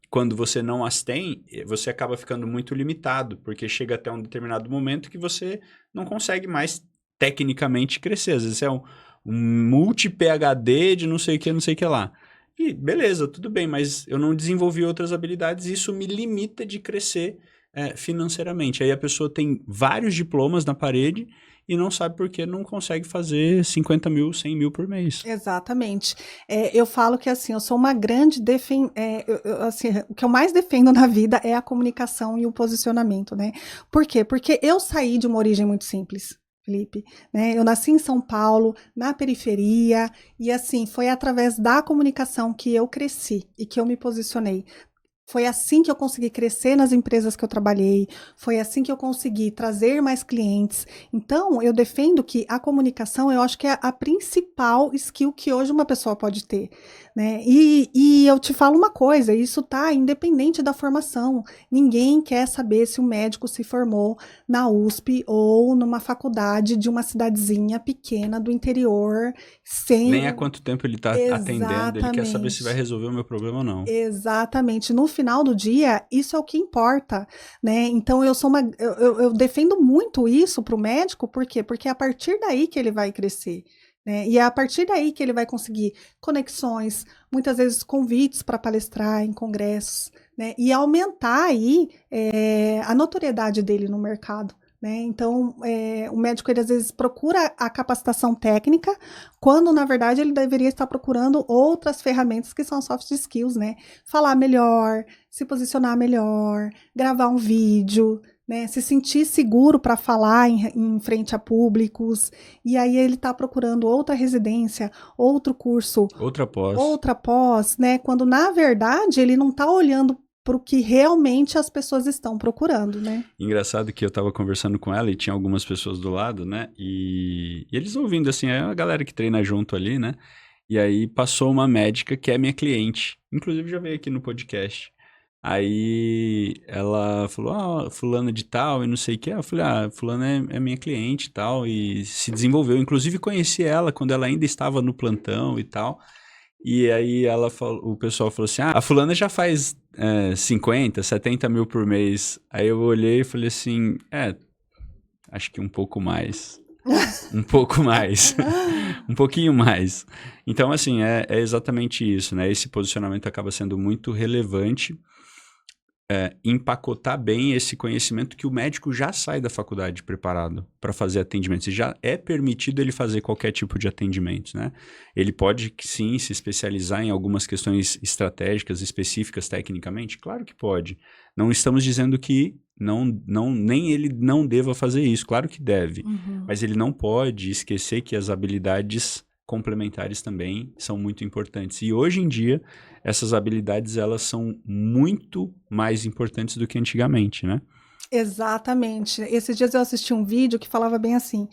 quando você não as tem, você acaba ficando muito limitado, porque chega até um determinado momento que você não consegue mais tecnicamente crescer. Às vezes é um multi-PhD de não sei o que lá. E beleza, tudo bem, mas eu não desenvolvi outras habilidades e isso me limita de crescer financeiramente. Aí a pessoa tem vários diplomas na parede e não sabe por que não consegue fazer 50 mil, 100 mil por mês. Exatamente. Eu falo que assim, eu sou uma grande assim, o que eu mais defendo na vida é a comunicação e o posicionamento, né? Por quê? Porque eu saí de uma origem muito simples, Felipe, né? Eu nasci em São Paulo, na periferia, e assim, foi através da comunicação que eu cresci e que eu me posicionei. Foi assim que eu consegui crescer nas empresas que eu trabalhei, foi assim que eu consegui trazer mais clientes. Então, eu defendo que a comunicação, eu acho que é a principal skill que hoje uma pessoa pode ter, né? E eu te falo uma coisa, isso tá independente da formação. Ninguém quer saber se o médico se formou na USP ou numa faculdade de uma cidadezinha pequena do interior, sem... Nem há quanto tempo ele está atendendo, ele quer saber se vai Exatamente. resolver o meu problema ou não. Exatamente. No final do dia, isso é o que importa, né? Então eu defendo muito isso para o médico, por quê? Porque é a partir daí que ele vai crescer, né? E é a partir daí que ele vai conseguir conexões, muitas vezes convites para palestrar em congressos, né? E aumentar aí a notoriedade dele no mercado. Né? Então, o médico ele às vezes procura a capacitação técnica, quando na verdade ele deveria estar procurando outras ferramentas que são soft skills, né? Falar melhor, se posicionar melhor, gravar um vídeo, né? Se sentir seguro para falar em frente a públicos. E aí ele está procurando outra residência, outro curso, outra pós, né? Quando na verdade ele não está olhando para o que realmente as pessoas estão procurando, né? Engraçado que eu tava conversando com ela e tinha algumas pessoas do lado, né? E eles ouvindo, assim, é a galera que treina junto ali, né? E aí passou uma médica que é minha cliente. Inclusive já veio aqui no podcast. Aí ela falou, fulana de tal e não sei o que. Eu falei, fulana é minha cliente e tal. E se desenvolveu. Inclusive conheci ela quando ela ainda estava no plantão e tal. E aí o pessoal falou assim, a fulana já faz 50, 70 mil por mês. Aí eu olhei e falei assim, acho que um pouco mais. Um pouco mais. Um pouquinho mais. Então, assim, é exatamente isso, né? Esse posicionamento acaba sendo muito relevante. Empacotar bem esse conhecimento que o médico já sai da faculdade preparado para fazer atendimentos. E já é permitido ele fazer qualquer tipo de atendimento, né? Ele pode, sim, se especializar em algumas questões estratégicas, específicas tecnicamente? Claro que pode. Não estamos dizendo que nem ele não deva fazer isso. Claro que deve. Uhum. Mas ele não pode esquecer que as habilidades complementares também são muito importantes. E hoje em dia, essas habilidades elas são muito mais importantes do que antigamente, né? Exatamente. Esses dias eu assisti um vídeo que falava bem assim.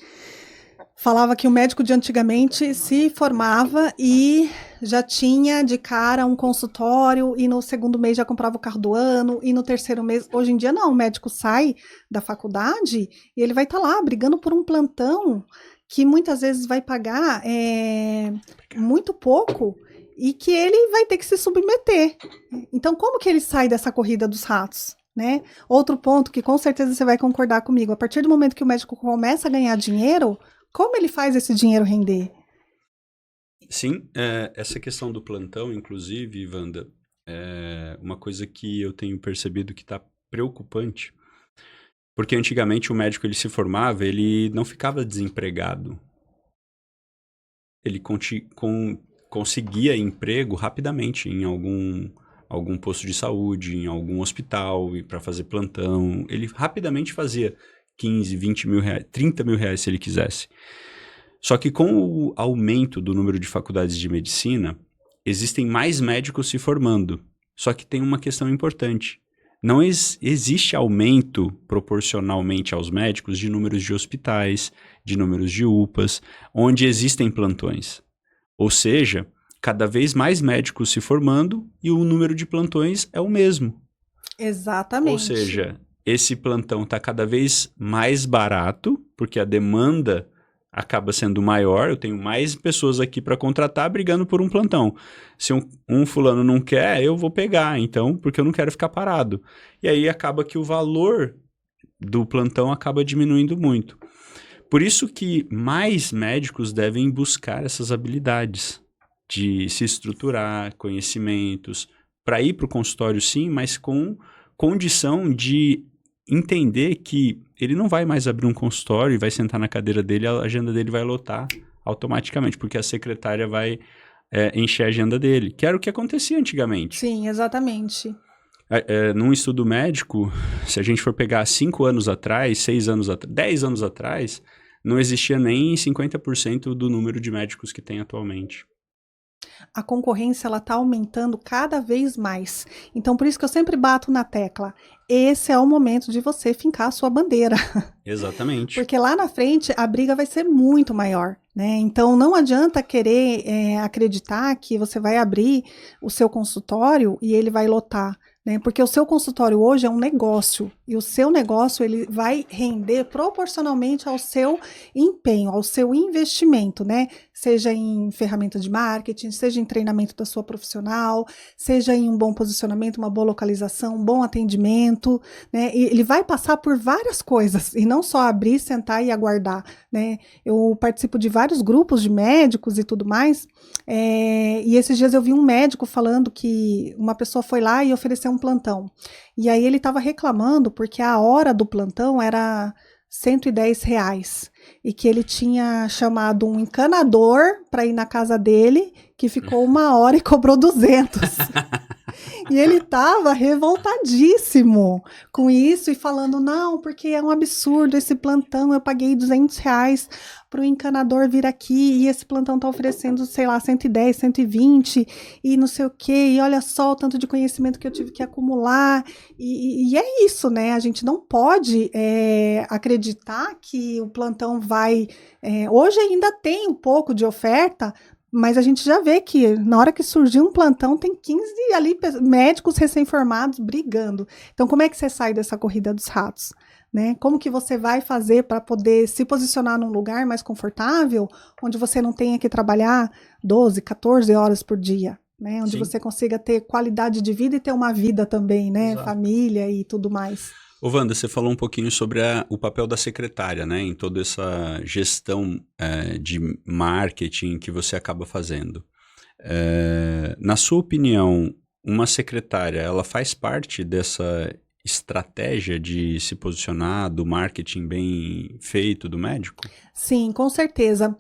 Falava que o médico de antigamente se formava e já tinha de cara um consultório e no segundo mês já comprava o carro do ano e no terceiro mês... Hoje em dia não, o médico sai da faculdade e ele vai estar lá brigando por um plantão que muitas vezes vai pagar muito pouco e que ele vai ter que se submeter. Então, como que ele sai dessa corrida dos ratos? Né? Outro ponto que com certeza você vai concordar comigo, a partir do momento que o médico começa a ganhar dinheiro, como ele faz esse dinheiro render? Sim, essa questão do plantão, inclusive, Wanda, é uma coisa que eu tenho percebido que está preocupante. Porque antigamente o médico ele se formava, ele não ficava desempregado. Ele conseguia emprego rapidamente em algum posto de saúde, em algum hospital, para fazer plantão. Ele rapidamente fazia 15, 20 mil reais, 30 mil reais se ele quisesse. Só que com o aumento do número de faculdades de medicina, existem mais médicos se formando. Só que tem uma questão importante. Não existe aumento proporcionalmente aos médicos de números de hospitais, de números de UPAs, onde existem plantões. Ou seja, cada vez mais médicos se formando e o número de plantões é o mesmo. Exatamente. Ou seja, esse plantão está cada vez mais barato, porque a demanda acaba sendo maior, eu tenho mais pessoas aqui para contratar brigando por um plantão. Se um fulano não quer, eu vou pegar, então, porque eu não quero ficar parado. E aí acaba que o valor do plantão acaba diminuindo muito. Por isso que mais médicos devem buscar essas habilidades de se estruturar, conhecimentos, para ir para o consultório sim, mas com condição de entender que ele não vai mais abrir um consultório e vai sentar na cadeira dele, a agenda dele vai lotar automaticamente, porque a secretária vai encher a agenda dele, que era o que acontecia antigamente. Sim, exatamente. Num estudo médico, se a gente for pegar 5 anos atrás, 6 anos atrás, 10 anos atrás, não existia nem 50% do número de médicos que tem atualmente. A concorrência ela está aumentando cada vez mais. Então, por isso que eu sempre bato na tecla. Esse é o momento de você fincar a sua bandeira. Exatamente. Porque lá na frente a briga vai ser muito maior, né? Então, não adianta querer acreditar que você vai abrir o seu consultório e ele vai lotar. Né? Porque o seu consultório hoje é um negócio e o seu negócio ele vai render proporcionalmente ao seu empenho, ao seu investimento, né? Seja em ferramentas de marketing, seja em treinamento da sua profissional, seja em um bom posicionamento, uma boa localização, um bom atendimento, né? E ele vai passar por várias coisas e não só abrir, sentar e aguardar, né? Eu participo de vários grupos de médicos e tudo mais, e esses dias eu vi um médico falando que uma pessoa foi lá e ofereceu um plantão. E aí ele estava reclamando porque a hora do plantão era R$ 110 e que ele tinha chamado um encanador para ir na casa dele, que ficou 1 hora e cobrou 200. E ele estava revoltadíssimo com isso e falando, não, porque é um absurdo esse plantão, eu paguei R$ 200 para o encanador vir aqui e esse plantão está oferecendo, sei lá, 110, 120 e não sei o quê, e olha só o tanto de conhecimento que eu tive que acumular, e é isso, né, a gente não pode acreditar que o plantão vai, hoje ainda tem um pouco de oferta, mas a gente já vê que na hora que surgir um plantão tem 15 ali médicos recém-formados brigando. Então como é que você sai dessa corrida dos ratos? Né? Como que você vai fazer para poder se posicionar num lugar mais confortável, onde você não tenha que trabalhar 12, 14 horas por dia? Né? Onde você consiga ter qualidade de vida e ter uma vida também, né? Família e tudo mais. Ô Wanda, você falou um pouquinho sobre o papel da secretária, né, em toda essa gestão de marketing que você acaba fazendo. Na sua opinião, uma secretária, ela faz parte dessa estratégia de se posicionar, do marketing bem feito do médico? Sim, com certeza.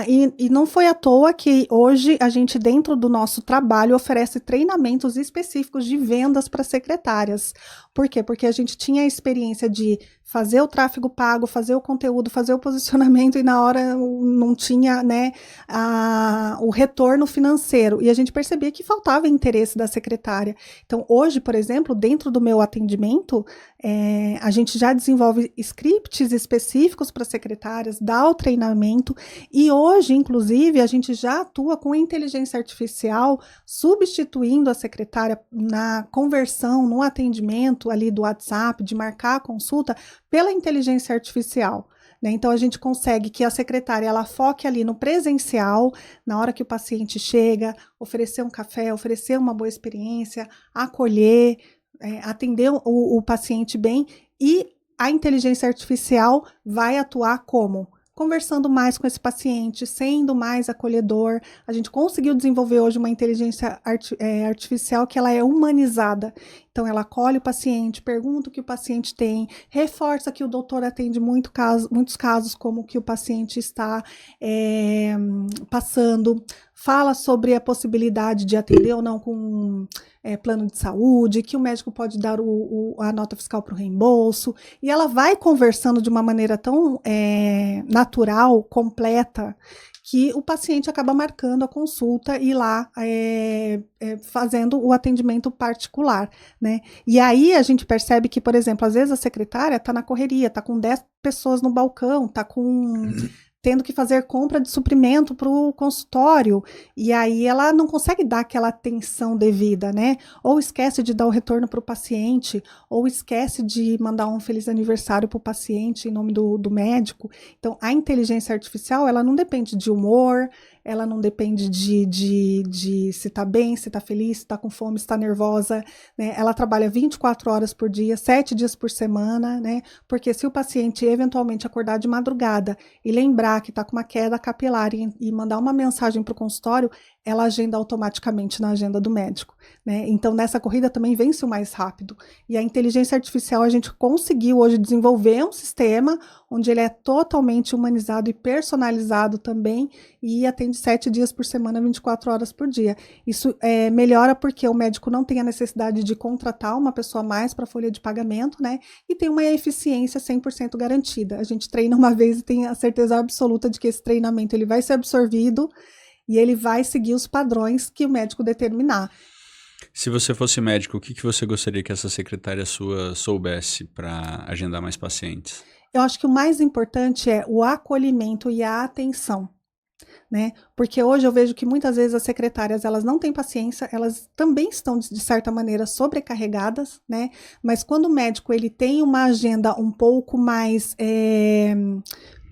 E não foi à toa que hoje a gente, dentro do nosso trabalho, oferece treinamentos específicos de vendas para secretárias. Por quê? Porque a gente tinha a experiência de fazer o tráfego pago, fazer o conteúdo, fazer o posicionamento e na hora não tinha, né, o retorno financeiro. E a gente percebia que faltava interesse da secretária. Então, hoje, por exemplo, dentro do meu atendimento, a gente já desenvolve scripts específicos para secretárias, dá o treinamento e hoje, inclusive, a gente já atua com inteligência artificial, substituindo a secretária na conversão, no atendimento ali do WhatsApp, de marcar a consulta, pela inteligência artificial. Né? Então, a gente consegue que a secretária ela foque ali no presencial, na hora que o paciente chega, oferecer um café, oferecer uma boa experiência, acolher, atender o paciente bem, e a inteligência artificial vai atuar como? Conversando mais com esse paciente, sendo mais acolhedor. A gente conseguiu desenvolver hoje uma inteligência artificial que ela é humanizada. Então, ela acolhe o paciente, pergunta o que o paciente tem, reforça que o doutor atende muitos casos como que o paciente está passando, fala sobre a possibilidade de atender ou não com plano de saúde, que o médico pode dar a nota fiscal para o reembolso, e ela vai conversando de uma maneira tão natural, completa, que o paciente acaba marcando a consulta e lá fazendo o atendimento particular, né? E aí a gente percebe que, por exemplo, às vezes a secretária está na correria, está com 10 pessoas no balcão, está com tendo que fazer compra de suprimento para o consultório, e aí ela não consegue dar aquela atenção devida, né? Ou esquece de dar o retorno para o paciente, ou esquece de mandar um feliz aniversário para o paciente em nome do médico. Então, a inteligência artificial, ela não depende de humor, ela não depende de se está bem, se está feliz, se está com fome, se está nervosa, né? Ela trabalha 24 horas por dia, 7 dias por semana, né? Porque se o paciente eventualmente acordar de madrugada e lembrar que está com uma queda capilar e mandar uma mensagem para o consultório, ela agenda automaticamente na agenda do médico, né? Então, nessa corrida também vence o mais rápido. E a inteligência artificial, a gente conseguiu hoje desenvolver um sistema onde ele é totalmente humanizado e personalizado também e atende 7 dias por semana, 24 horas por dia. Isso melhora porque o médico não tem a necessidade de contratar uma pessoa a mais para a folha de pagamento, né? E tem uma eficiência 100% garantida. A gente treina uma vez e tem a certeza absoluta de que esse treinamento ele vai ser absorvido e ele vai seguir os padrões que o médico determinar. Se você fosse médico, o que você gostaria que essa secretária sua soubesse para agendar mais pacientes? Eu acho que o mais importante é o acolhimento e a atenção, né? Porque hoje eu vejo que muitas vezes as secretárias, elas não têm paciência, elas também estão, de certa maneira, sobrecarregadas, né? Mas quando o médico ele tem uma agenda um pouco mais...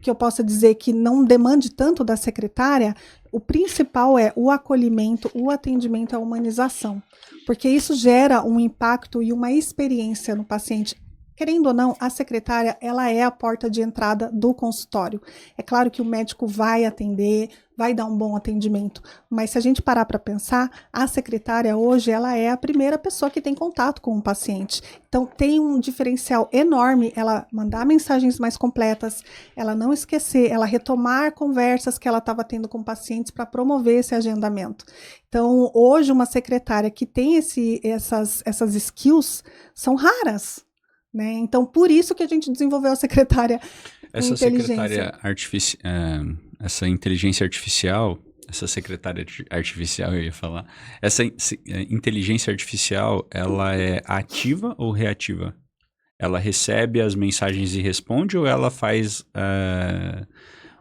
que eu possa dizer que não demande tanto da secretária, o principal é o acolhimento, o atendimento, a humanização, porque isso gera um impacto e uma experiência no paciente. Querendo ou não, a secretária, ela é a porta de entrada do consultório. É claro que o médico vai atender, vai dar um bom atendimento, mas se a gente parar para pensar, a secretária hoje, ela é a primeira pessoa que tem contato com o paciente. Então, tem um diferencial enorme ela mandar mensagens mais completas, ela não esquecer, ela retomar conversas que ela estava tendo com pacientes para promover esse agendamento. Então, hoje, uma secretária que tem essas skills são raras, né? Então, por isso que a gente desenvolveu a secretária com inteligência. Essa inteligência artificial, essa secretária artificial, eu ia falar, essa inteligência artificial, ela é ativa ou reativa? Ela recebe as mensagens e responde ou ela faz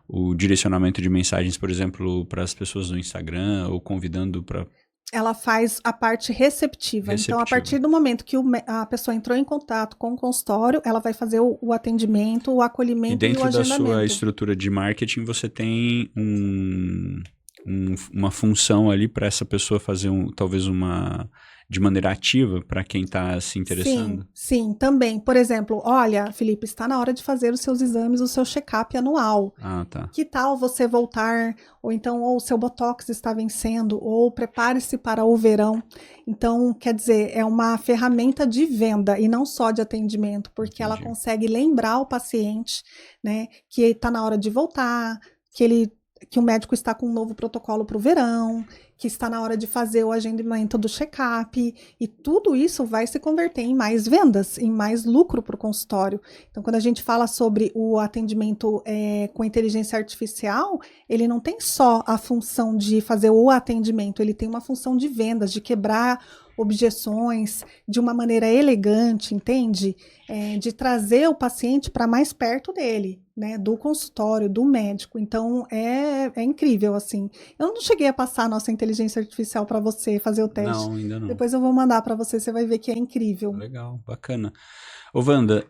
o direcionamento de mensagens, por exemplo, para as pessoas no Instagram ou convidando para... Ela faz a parte receptiva. Então, a partir do momento que a pessoa entrou em contato com o consultório, ela vai fazer o atendimento, o acolhimento e o agendamento. E dentro da sua estrutura de marketing, você tem uma função ali para essa pessoa fazer talvez de maneira ativa para quem está se interessando? Sim, também. Por exemplo, olha, Felipe, está na hora de fazer os seus exames, o seu check-up anual. Ah, tá. Que tal você voltar, ou então o seu botox está vencendo, ou prepare-se para o verão. Então, quer dizer, é uma ferramenta de venda e não só de atendimento, porque ela consegue lembrar o paciente, né, que está na hora de voltar, que o médico está com um novo protocolo para o verão, que está na hora de fazer o agendamento do check-up, e tudo isso vai se converter em mais vendas, em mais lucro para o consultório. Então, quando a gente fala sobre o atendimento com inteligência artificial, ele não tem só a função de fazer o atendimento, ele tem uma função de vendas, de quebrar objeções de uma maneira elegante, entende? De trazer o paciente para mais perto dele, né? Do consultório, do médico. Então, é incrível, assim. Eu não cheguei a passar a nossa inteligência artificial para você fazer o teste. Não, ainda não. Depois eu vou mandar para você, você vai ver que é incrível. Legal, bacana. Ô, Wanda,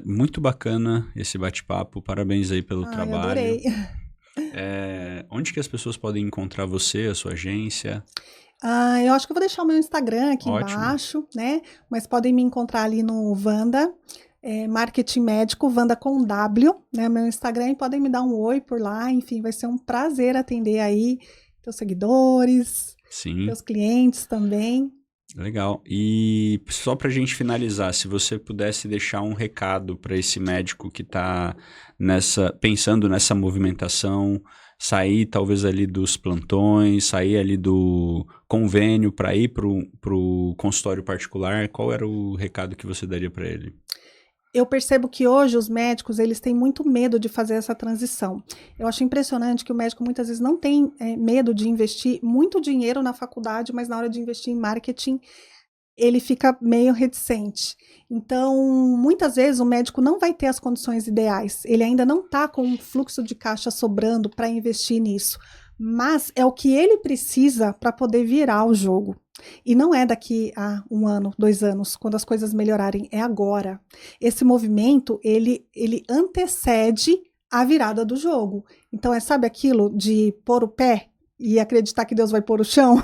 muito bacana esse bate-papo. Parabéns aí pelo trabalho. Eu adorei. Onde que as pessoas podem encontrar você, a sua agência? Eu acho que eu vou deixar o meu Instagram aqui embaixo, né? Mas podem me encontrar ali no Wanda, Marketing Médico, Wanda com W, né? Meu Instagram, e podem me dar um oi por lá. Enfim, vai ser um prazer atender aí teus seguidores, teus clientes também. Legal. E só para a gente finalizar, se você pudesse deixar um recado para esse médico que está pensando nessa movimentação, sair talvez ali dos plantões, sair ali do convênio para ir para o consultório particular, qual era o recado que você daria para ele? Eu percebo que hoje os médicos, eles têm muito medo de fazer essa transição. Eu acho impressionante que o médico muitas vezes não tem medo de investir muito dinheiro na faculdade, mas na hora de investir em marketing, ele fica meio reticente. Então, muitas vezes o médico não vai ter as condições ideais. Ele ainda não está com um fluxo de caixa sobrando para investir nisso. Mas é o que ele precisa para poder virar o jogo. E não é daqui a 1 ano, 2 anos, quando as coisas melhorarem, é agora. Esse movimento, ele antecede a virada do jogo. Então, sabe aquilo de pôr o pé e acreditar que Deus vai pôr o chão?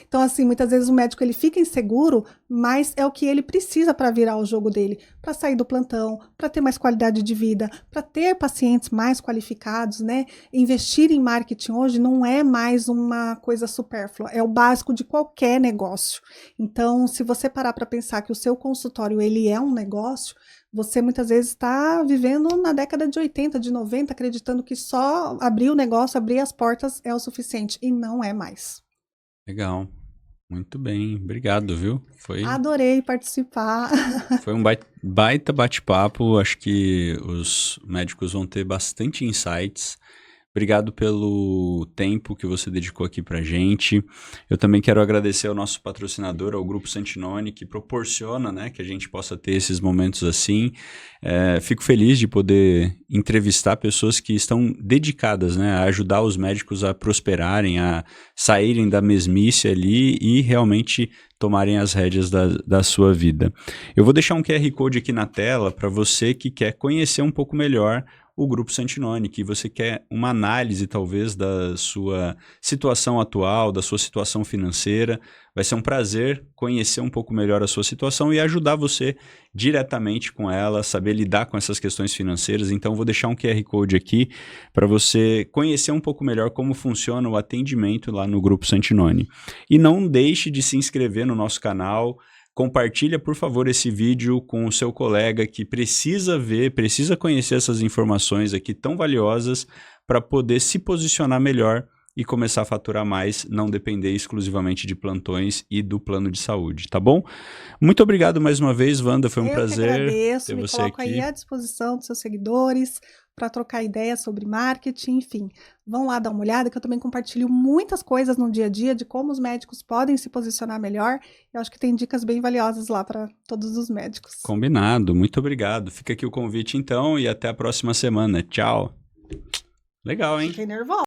Então, assim, muitas vezes o médico ele fica inseguro, mas é o que ele precisa para virar o jogo dele, para sair do plantão, para ter mais qualidade de vida, para ter pacientes mais qualificados, né? Investir em marketing hoje não é mais uma coisa supérflua, é o básico de qualquer negócio. Então, se você parar para pensar que o seu consultório ele é um negócio, você muitas vezes está vivendo na década de 80, de 90, acreditando que só abrir o negócio, abrir as portas é o suficiente. E não é mais. Legal. Muito bem. Obrigado, viu? Adorei participar. Foi um baita bate-papo. Acho que os médicos vão ter bastante insights. Obrigado pelo tempo que você dedicou aqui pra gente. Eu também quero agradecer ao nosso patrocinador, ao Grupo Santinoni, que proporciona, né, que a gente possa ter esses momentos assim. Fico feliz de poder entrevistar pessoas que estão dedicadas, né, a ajudar os médicos a prosperarem, a saírem da mesmice ali e realmente tomarem as rédeas da sua vida. Eu vou deixar um QR Code aqui na tela para você que quer conhecer um pouco melhor o Grupo Santinoni, que você quer uma análise talvez da sua situação atual, da sua situação financeira. Vai ser um prazer conhecer um pouco melhor a sua situação e ajudar você diretamente com ela, saber lidar com essas questões financeiras. Então, vou deixar um QR Code aqui para você conhecer um pouco melhor como funciona o atendimento lá no Grupo Santinoni. E não deixe de se inscrever no nosso canal. Compartilha, por favor, esse vídeo com o seu colega que precisa ver, precisa conhecer essas informações aqui tão valiosas para poder se posicionar melhor e começar a faturar mais, não depender exclusivamente de plantões e do plano de saúde, tá bom? Muito obrigado mais uma vez, Wanda, foi um prazer Eu que agradeço, ter me você coloco aqui. aí à disposição dos seus seguidores para trocar ideias sobre marketing, enfim. Vão lá dar uma olhada, que eu também compartilho muitas coisas no dia a dia de como os médicos podem se posicionar melhor. Eu acho que tem dicas bem valiosas lá para todos os médicos. Combinado, muito obrigado. Fica aqui o convite então e até a próxima semana. Tchau. Legal, hein? Fiquei nervosa.